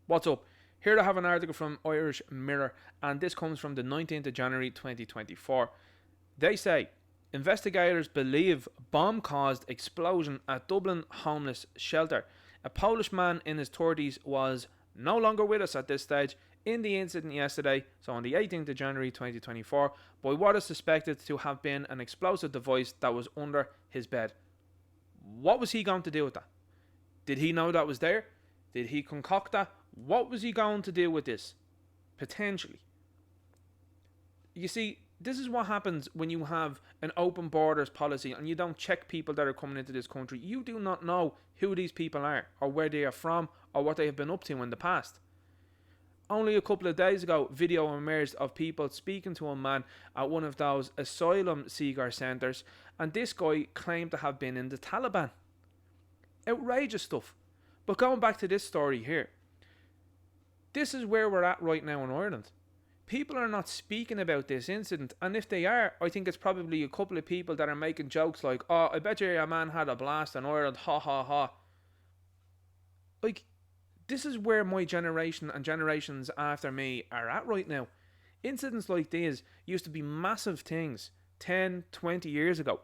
What's up? Here to have an article from Irish Mirror, and this comes from the 19th of January 2024. They say, investigators believe bomb caused explosion at Dublin homeless shelter. A Polish man in his 30s was no longer with us at this stage in the incident yesterday, so on the 18th of January 2024, by what is suspected to have been an explosive device that was under his bed. What was he going to do with that? Did he know that was there? Did he concoct that? What was he going to do with this? Potentially. You see, this is what happens when you have an open borders policy and you don't check people that are coming into this country. You do not know who these people are, or where they are from, or what they have been up to in the past. Only a couple of days ago, video emerged of people speaking to a man at one of those asylum seeker centres, and this guy claimed to have been in the Taliban. Outrageous stuff. But going back to this story here, this is where we're at right now in Ireland. People are not speaking about this incident, and if they are, I think it's probably a couple of people that are making jokes like, oh, I bet you a man had a blast in Ireland, ha ha ha. Like, this is where my generation and generations after me are at right now. Incidents like these used to be massive things 10, 20 years ago.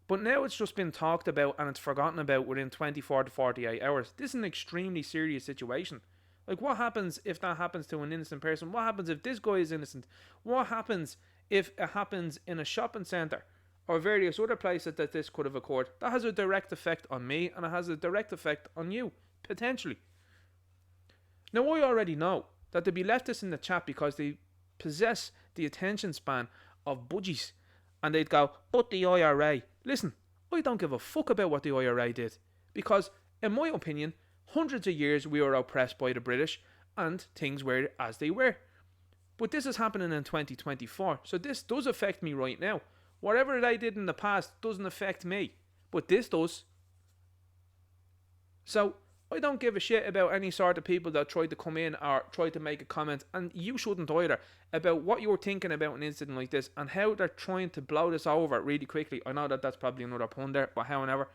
But now it's just been talked about and it's forgotten about within 24 to 48 hours. This is an extremely serious situation. Like, what happens if that happens to an innocent person? What happens if this guy is innocent? What happens if it happens in a shopping centre or various other places that this could have occurred? That has a direct effect on me, and it has a direct effect on you, potentially. Now, I already know that they'll be leftists in the chat because they possess the attention span of budgies, and they'd go, but the IRA. Listen, I don't give a fuck about what the IRA did, because, in my opinion, hundreds of years we were oppressed by the British and things were as they were. But this is happening in 2024, so this does affect me right now. Whatever they did in the past doesn't affect me, but this does. So I don't give a shit about any sort of people that try to come in or try to make a comment, and you shouldn't either, about what you're thinking about an incident like this and how they're trying to blow this over really quickly. I know that that's probably another pun there, but however,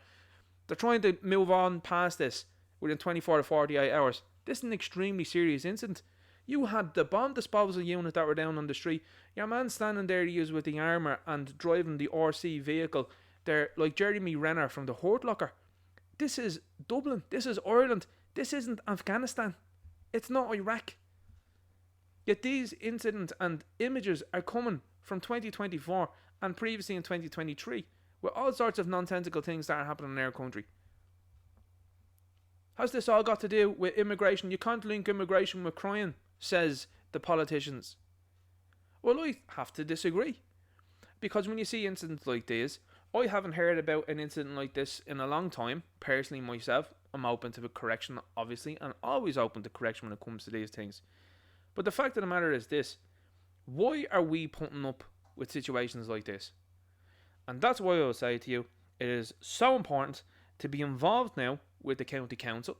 they're trying to move on past this within 24 to 48 hours. This is an extremely serious incident. You had the bomb disposal unit that were down on the street. Your man standing there with the armour and driving the RC vehicle. They're like Jeremy Renner from the Hurt Locker. This is Dublin. This is Ireland. This isn't Afghanistan. It's not Iraq. Yet these incidents and images are coming from 2024 and previously in 2023 with all sorts of nonsensical things that are happening in our country. How's this all got to do with immigration? You can't link immigration with crime, says the politicians. Well, I have to disagree. Because when you see incidents like this, I haven't heard about an incident like this in a long time. Personally, myself, I'm open to correction, obviously, and always open to correction when it comes to these things. But the fact of the matter is this: why are we putting up with situations like this? And that's why I will say to you, it is so important to be involved now with the county council,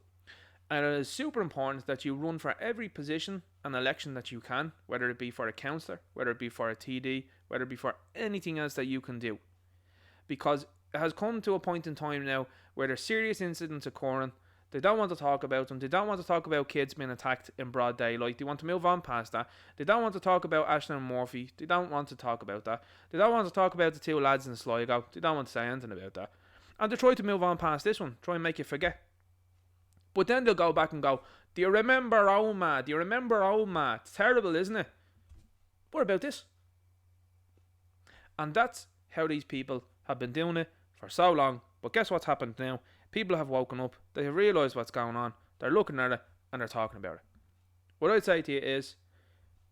and it is super important that you run for every position and election that you can, whether it be for a councillor, whether it be for a TD, whether it be for anything else that you can do. Because it has come to a point in time now where there's serious incidents occurring. They don't want to talk about them. They don't want to talk about kids being attacked in broad daylight. They want to move on past that. They don't want to talk about Ashton and Murphy. They don't want to talk about that. They don't want to talk about the two lads in Sligo. They don't want to say anything about that. And they try to move on past this one. Try and make you forget. But then they'll go back and go, do you remember Oma? Do you remember Oma? It's terrible, isn't it? What about this? And that's how these people have been doing it for so long. But guess what's happened now? People have woken up. They have realised what's going on. They're looking at it and they're talking about it. What I'd say to you is,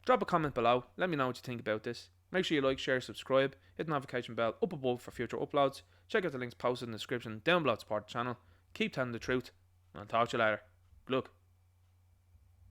drop a comment below. Let me know what you think about this. Make sure you like, share, subscribe. Hit the notification bell up above for future uploads. Check out the links posted in the description down below to support the channel. Keep telling the truth. And I'll talk to you later. Good luck.